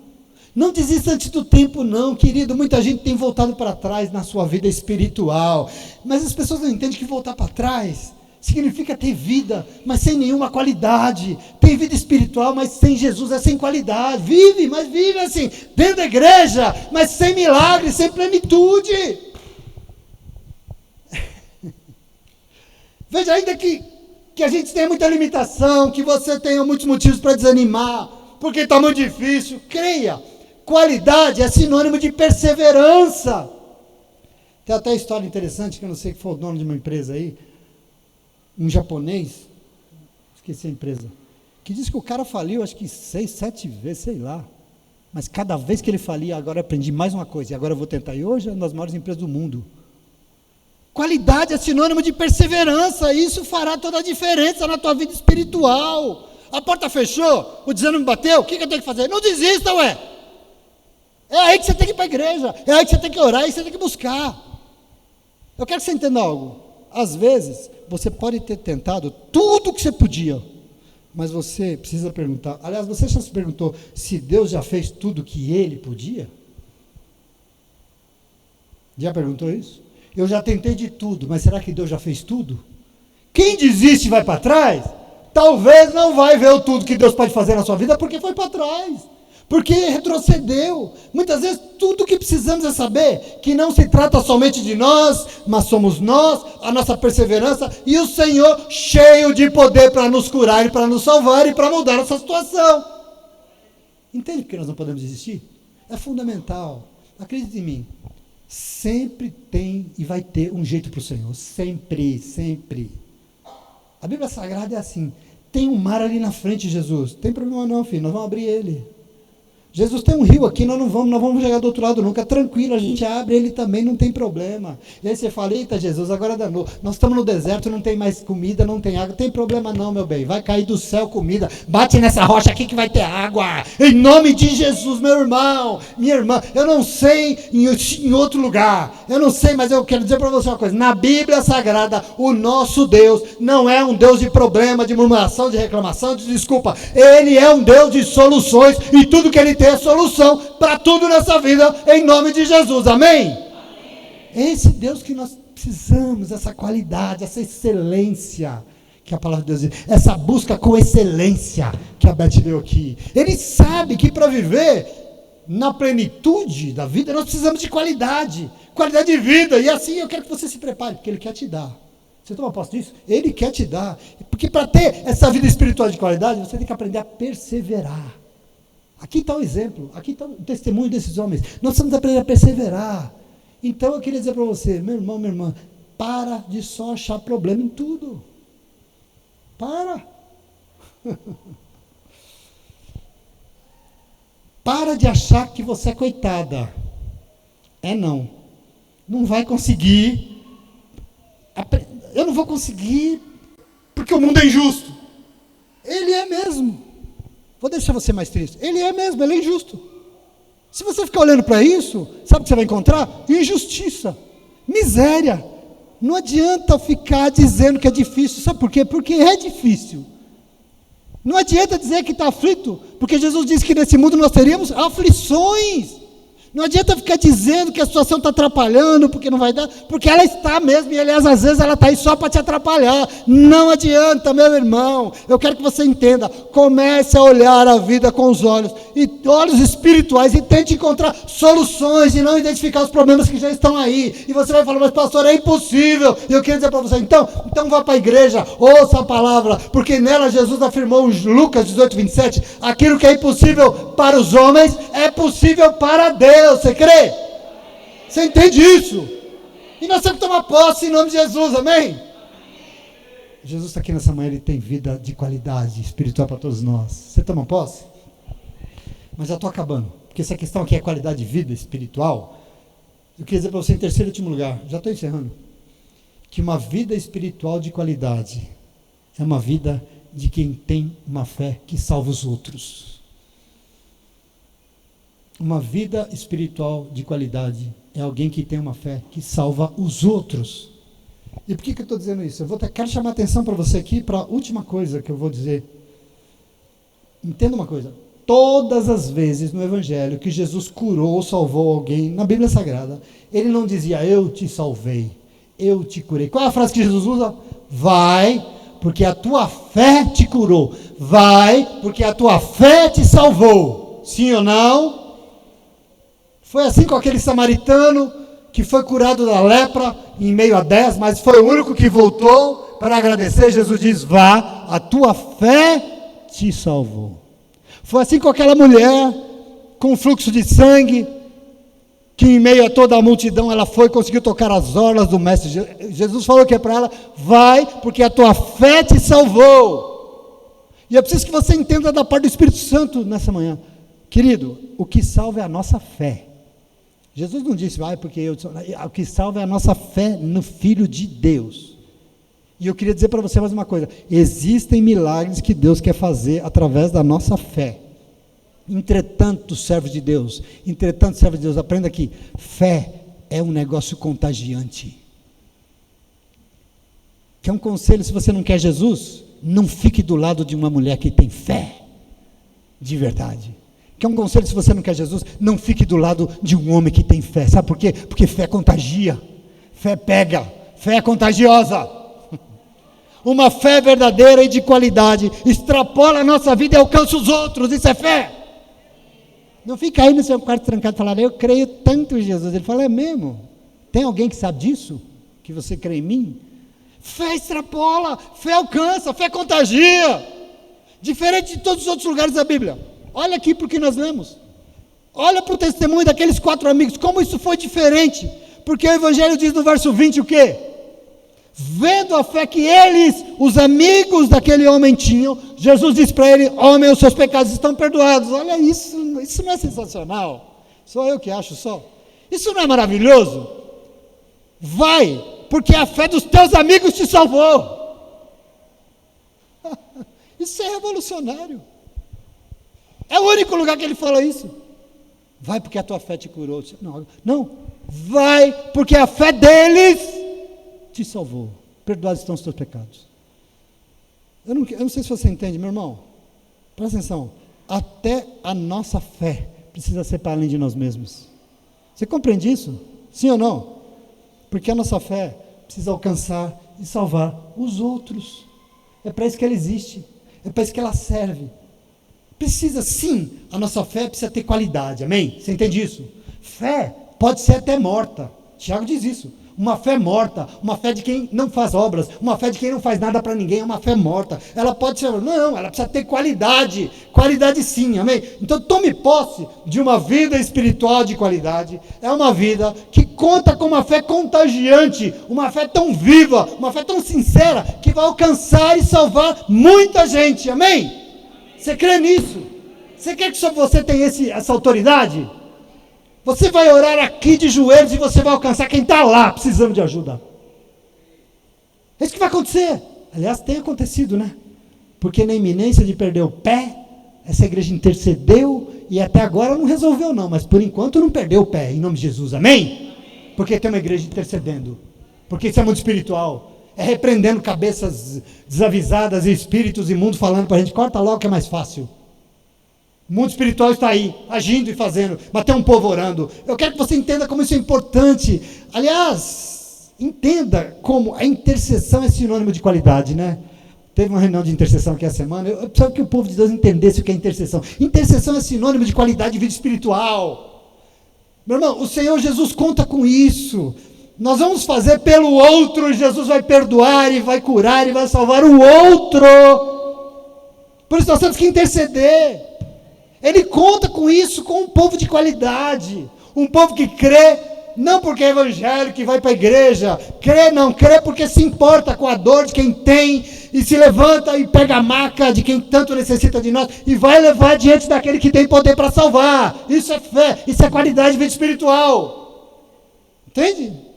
Não desista antes do tempo, não, querido. Muita gente tem voltado para trás na sua vida espiritual, mas as pessoas não entendem que voltar para trás significa ter vida, mas sem nenhuma qualidade. Tem vida espiritual, mas sem Jesus é sem qualidade. Mas vive assim, dentro da igreja, mas sem milagre, sem plenitude. Veja, ainda que a gente tenha muita limitação, que você tenha muitos motivos para desanimar, porque está muito difícil, creia, qualidade é sinônimo de perseverança. Tem até história interessante, que eu não sei que foi o dono de uma empresa aí, um japonês, esqueci a empresa, que disse que o cara faliu, acho que 6, 7 vezes, sei lá, mas cada vez que ele falia, agora eu aprendi mais uma coisa, e agora eu vou tentar, e hoje é uma das maiores empresas do mundo. Qualidade é sinônimo de perseverança, isso fará toda a diferença na tua vida espiritual. A porta fechou, o desânimo bateu, o que eu tenho que fazer? Não desista, ué. É aí que você tem que ir para a igreja, é aí que você tem que orar, é aí que você tem que buscar. Eu quero que você entenda algo. Às vezes, você pode ter tentado tudo o que você podia, mas você precisa perguntar, aliás, você já se perguntou se Deus já fez tudo o que Ele podia? Já perguntou isso? Eu já tentei de tudo, mas será que Deus já fez tudo? Quem desiste e vai para trás, talvez não vai ver o tudo que Deus pode fazer na sua vida, porque foi para trás, porque retrocedeu. Muitas vezes tudo o que precisamos é saber que não se trata somente de nós, mas somos nós, a nossa perseverança e o Senhor cheio de poder para nos curar e para nos salvar e para mudar essa situação. Entende por que nós não podemos desistir? É fundamental, acredite em mim. Sempre tem e vai ter um jeito para o Senhor, sempre, sempre. A Bíblia Sagrada é assim, tem um mar ali na frente, Jesus, não tem problema não, filho, nós vamos abrir ele. Jesus, tem um rio aqui, nós não vamos chegar do outro lado nunca, tranquilo, a gente abre ele também, não tem problema. E aí você fala, eita Jesus, agora danou, nós estamos no deserto, não tem mais comida, não tem água, não tem problema não, meu bem, vai cair do céu comida, bate nessa rocha aqui que vai ter água, em nome de Jesus, meu irmão, minha irmã, eu não sei em outro lugar, eu não sei, mas eu quero dizer para você uma coisa, na Bíblia Sagrada, o nosso Deus não é um Deus de problema, de murmuração, de reclamação, de desculpa, Ele é um Deus de soluções, e tudo que Ele tem é solução para tudo nessa vida, em nome de Jesus, amém? Esse Deus que nós precisamos, essa qualidade, essa excelência, que a palavra de Deus diz, essa busca com excelência, que a Beth deu aqui, Ele sabe que para viver na plenitude da vida, nós precisamos de qualidade de vida, e assim eu quero que você se prepare, porque Ele quer te dar. Você toma posse disso? Ele quer te dar, porque para ter essa vida espiritual de qualidade, você tem que aprender a perseverar. Aqui está o exemplo, aqui está o testemunho desses homens. Nós precisamos aprender a perseverar. Então eu queria dizer para você, meu irmão, minha irmã, para de só achar problema em tudo. Para. Para de achar que você é coitada. Não. Não vai conseguir. Eu não vou conseguir porque o mundo é injusto. Ele é mesmo. Vou deixar você mais triste. Ele é mesmo, ele é injusto. Se você ficar olhando para isso, sabe o que você vai encontrar? Injustiça, miséria. Não adianta ficar dizendo que é difícil. Sabe por quê? Porque é difícil. Não adianta dizer que está aflito, porque Jesus disse que nesse mundo nós teríamos aflições. Não adianta ficar dizendo que a situação está atrapalhando, porque não vai dar, porque ela está mesmo, e aliás, às vezes ela está aí só para te atrapalhar. Não adianta, meu irmão. Eu quero que você entenda. Comece a olhar a vida com os olhos espirituais, e tente encontrar soluções, e não identificar os problemas que já estão aí. E você vai falar, mas pastor, é impossível. E eu queria dizer para você, então vá para a igreja, ouça a palavra, porque nela Jesus afirmou em Lucas 18, 27, aquilo que é impossível para os homens, é possível para Deus. Você crê? Você entende isso? E nós temos que tomar posse em nome de Jesus, amém? Jesus está aqui nessa manhã, ele tem vida de qualidade espiritual para todos nós. Você toma posse? Mas já estou acabando, porque essa questão aqui é qualidade de vida espiritual. Eu queria dizer para você em terceiro e último lugar, já estou encerrando, que uma vida espiritual de qualidade é uma vida de quem tem uma fé que salva os outros. Uma vida espiritual de qualidade é alguém que tem uma fé que salva os outros. E por que eu estou dizendo isso? Quero chamar a atenção para você aqui para a última coisa que eu vou dizer. Entenda uma coisa. Todas as vezes no Evangelho que Jesus curou ou salvou alguém, na Bíblia Sagrada, ele não dizia, eu te salvei, eu te curei. Qual é a frase que Jesus usa? Vai, porque a tua fé te curou. Vai, porque a tua fé te salvou. Sim ou não? Foi assim com aquele samaritano que foi curado da lepra em meio a 10, mas foi o único que voltou para agradecer. Jesus diz, vá, a tua fé te salvou. Foi assim com aquela mulher com fluxo de sangue, que em meio a toda a multidão ela foi e conseguiu tocar as orlas do mestre. Jesus falou que é para ela, vai, porque a tua fé te salvou. E eu preciso que você entenda da parte do Espírito Santo nessa manhã. Querido, o que salva é a nossa fé. Jesus não disse, vai, porque o que salva é a nossa fé no Filho de Deus. E eu queria dizer para você mais uma coisa, existem milagres que Deus quer fazer através da nossa fé. Entretanto, servos de Deus, aprenda aqui, fé é um negócio contagiante. Quer um conselho, se você não quer Jesus, não fique do lado de uma mulher que tem fé, de verdade. Quer um conselho, se você não quer Jesus, não fique do lado de um homem que tem fé. Sabe por quê? Porque fé contagia, fé pega, fé é contagiosa. Uma fé verdadeira e de qualidade extrapola a nossa vida e alcança os outros. Isso é fé. Não fica aí no seu quarto trancado falando, eu creio tanto em Jesus. Ele fala, é mesmo? Tem alguém que sabe disso? Que você crê em mim? Fé extrapola, fé alcança, fé contagia. Diferente de todos os outros lugares da Bíblia. Olha aqui para o que nós lemos. Olha para o testemunho daqueles 4 amigos, como isso foi diferente. Porque o Evangelho diz no verso 20 o quê? Vendo a fé que eles, os amigos daquele homem tinham, Jesus diz para ele, homem, os seus pecados estão perdoados. Olha isso não é sensacional? Só eu que acho só. Isso não é maravilhoso? Vai, porque a fé dos teus amigos te salvou. Isso é revolucionário. É o único lugar que ele fala isso. Vai porque a tua fé te curou. Não, vai porque a fé deles te salvou. Perdoados estão os teus pecados. Eu não sei se você entende, meu irmão. Presta atenção. Até a nossa fé precisa ser para além de nós mesmos. Você compreende isso? Sim ou não? Porque a nossa fé precisa alcançar e salvar os outros. É para isso que ela existe. É para isso que ela serve. Precisa sim, a nossa fé precisa ter qualidade, amém? Você entende isso? Fé pode ser até morta, Tiago diz isso, uma fé morta, uma fé de quem não faz obras, uma fé de quem não faz nada para ninguém, é uma fé morta, ela pode ser, não, ela precisa ter qualidade sim, amém? Então tome posse de uma vida espiritual de qualidade, é uma vida que conta com uma fé contagiante, uma fé tão viva, uma fé tão sincera, que vai alcançar e salvar muita gente, amém? Você crê nisso? Você quer que só você tenha essa autoridade? Você vai orar aqui de joelhos e você vai alcançar quem está lá precisando de ajuda. É isso que vai acontecer. Aliás, tem acontecido, né? Porque na iminência de perder o pé, essa igreja intercedeu e até agora não resolveu não, mas por enquanto não perdeu o pé, em nome de Jesus, amém? Porque tem uma igreja intercedendo, porque isso é mundo espiritual, é repreendendo cabeças desavisadas e espíritos imundos falando para a gente, corta logo que é mais fácil. O mundo espiritual está aí, agindo e fazendo, mas tem um povo orando. Eu quero que você entenda como isso é importante. Aliás, entenda como a intercessão é sinônimo de qualidade, né? Teve uma reunião de intercessão aqui a semana, eu precisava que o povo de Deus entendesse o que é intercessão. Intercessão é sinônimo de qualidade de vida espiritual. Meu irmão, o Senhor Jesus conta com isso. Nós vamos fazer pelo outro, Jesus vai perdoar e vai curar e vai salvar o outro. Por isso nós temos que interceder. Ele conta com isso, com um povo de qualidade. Um povo que crê, não porque é evangélico, que vai para a igreja. Crê porque se importa com a dor de quem tem e se levanta e pega a maca de quem tanto necessita de nós e vai levar diante daquele que tem poder para salvar. Isso é fé, isso é qualidade de vida espiritual. Entende?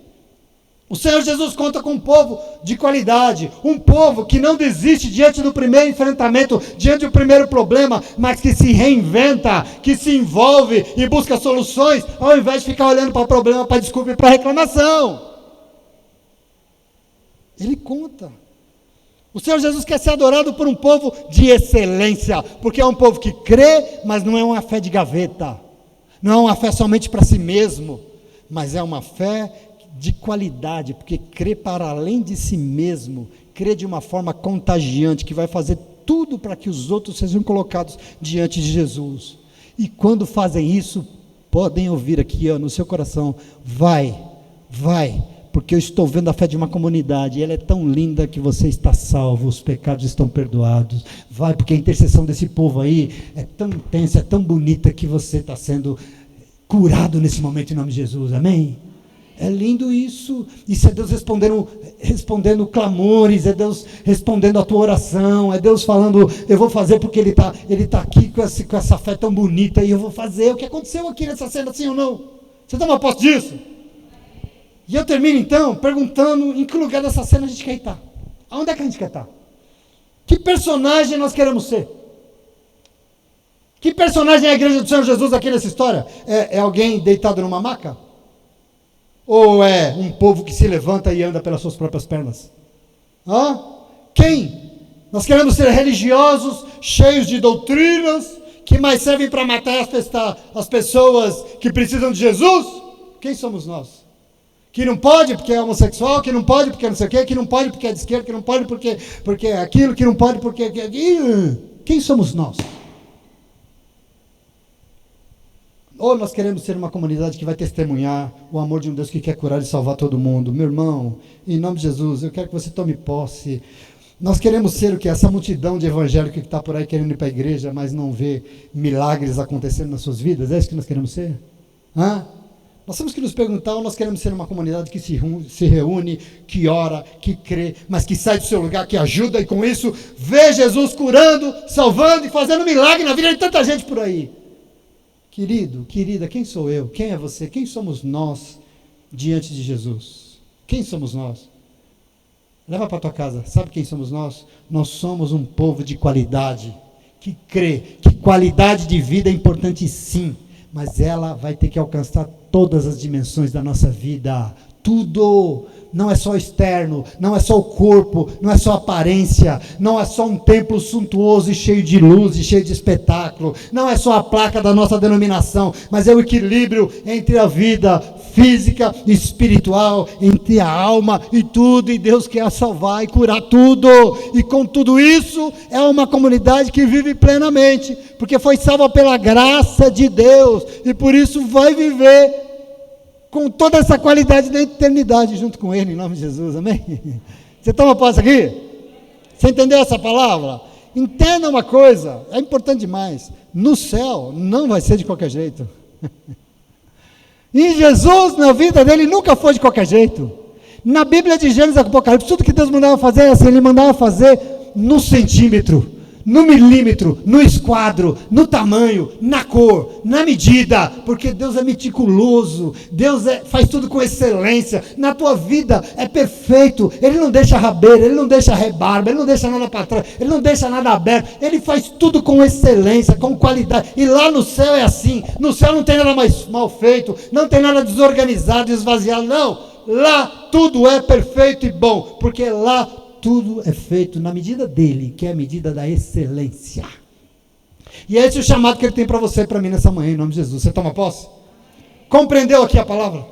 O Senhor Jesus conta com um povo de qualidade, um povo que não desiste diante do primeiro enfrentamento, diante do primeiro problema, mas que se reinventa, que se envolve e busca soluções, ao invés de ficar olhando para o problema, para desculpa e para reclamação. Ele conta. O Senhor Jesus quer ser adorado por um povo de excelência, porque é um povo que crê, mas não é uma fé de gaveta, não é uma fé somente para si mesmo, mas é uma fé de qualidade, porque crê para além de si mesmo, crê de uma forma contagiante, que vai fazer tudo para que os outros sejam colocados diante de Jesus. E quando fazem isso, podem ouvir aqui no seu coração, vai, porque eu estou vendo a fé de uma comunidade, e ela é tão linda que você está salvo, os pecados estão perdoados. Vai, porque a intercessão desse povo aí é tão intensa, é tão bonita, que você está sendo curado nesse momento em nome de Jesus, amém? É lindo isso é Deus respondendo clamores, é Deus respondendo a tua oração, é Deus falando, eu vou fazer porque Ele tá aqui com essa fé tão bonita, e eu vou fazer. O que aconteceu aqui nessa cena, sim ou não? Você toma posse disso? E eu termino então perguntando em que lugar dessa cena a gente quer estar. Aonde é que a gente quer estar? Que personagem nós queremos ser? Que personagem é a igreja do Senhor Jesus aqui nessa história? É alguém deitado numa maca? Ou é um povo que se levanta e anda pelas suas próprias pernas? Quem? Nós queremos ser religiosos, cheios de doutrinas, que mais servem para matar as pessoas que precisam de Jesus? Quem somos nós? Que não pode porque é homossexual, que não pode porque não sei o quê, que não pode porque é de esquerda, que não pode porque é aquilo, que não pode porque... Quem somos nós? Ou nós queremos ser uma comunidade que vai testemunhar o amor de um Deus que quer curar e salvar todo mundo? Meu irmão, em nome de Jesus, eu quero que você tome posse. Nós queremos ser o que? Essa multidão de evangélicos que está por aí querendo ir para a igreja, mas não vê milagres acontecendo nas suas vidas? É isso que nós queremos ser? Nós temos que nos perguntar, ou nós queremos ser uma comunidade que se reúne, que ora, que crê, mas que sai do seu lugar, que ajuda, e com isso vê Jesus curando, salvando e fazendo milagre na vida de tanta gente por aí. Querido, querida, quem sou eu? Quem é você? Quem somos nós diante de Jesus? Quem somos nós? Leva para tua casa. Sabe quem somos nós? Nós somos um povo de qualidade, que crê que qualidade de vida é importante sim, mas ela vai ter que alcançar todas as dimensões da nossa vida. Tudo. Não é só externo, não é só o corpo, não é só a aparência, não é só um templo suntuoso e cheio de luz e cheio de espetáculo, não é só a placa da nossa denominação, mas é o equilíbrio entre a vida física e espiritual, entre a alma e tudo, e Deus quer salvar e curar tudo, e com tudo isso, é uma comunidade que vive plenamente, porque foi salva pela graça de Deus, e por isso vai viver com toda essa qualidade da eternidade junto com Ele, em nome de Jesus, amém? Você toma posse aqui? Você entendeu essa palavra? Entenda uma coisa, é importante demais, no céu não vai ser de qualquer jeito. E Jesus, na vida dele, nunca foi de qualquer jeito. Na Bíblia de Gênesis e Apocalipse, tudo que Deus mandava fazer, assim, ele mandava fazer no centímetro, no milímetro, no esquadro, no tamanho, na cor, na medida, porque Deus é meticuloso, Deus faz tudo com excelência. Na tua vida é perfeito, Ele não deixa rabeira, Ele não deixa rebarba, Ele não deixa nada para trás, Ele não deixa nada aberto, Ele faz tudo com excelência, com qualidade. E lá no céu é assim, no céu não tem nada mais mal feito, não tem nada desorganizado, esvaziado, não. Lá tudo é perfeito e bom, porque lá tudo é feito na medida dele, que é a medida da excelência. E esse é o chamado que ele tem para você e para mim nessa manhã, em nome de Jesus. Você toma posse? Compreendeu aqui a palavra?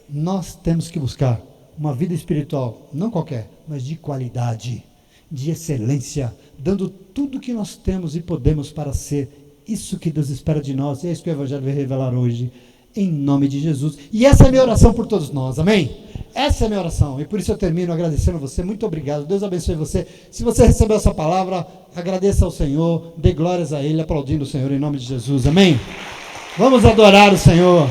Nós temos que buscar uma vida espiritual, não qualquer, mas de qualidade, de excelência, dando tudo que nós temos e podemos para ser isso que Deus espera de nós. E é isso que o Evangelho vai revelar hoje, em nome de Jesus. E essa é a minha oração por todos nós, amém? Essa é a minha oração, e por isso eu termino agradecendo a você. Muito obrigado, Deus abençoe você. Se você recebeu essa palavra, agradeça ao Senhor, dê glórias a Ele, aplaudindo o Senhor em nome de Jesus, amém? Vamos adorar o Senhor.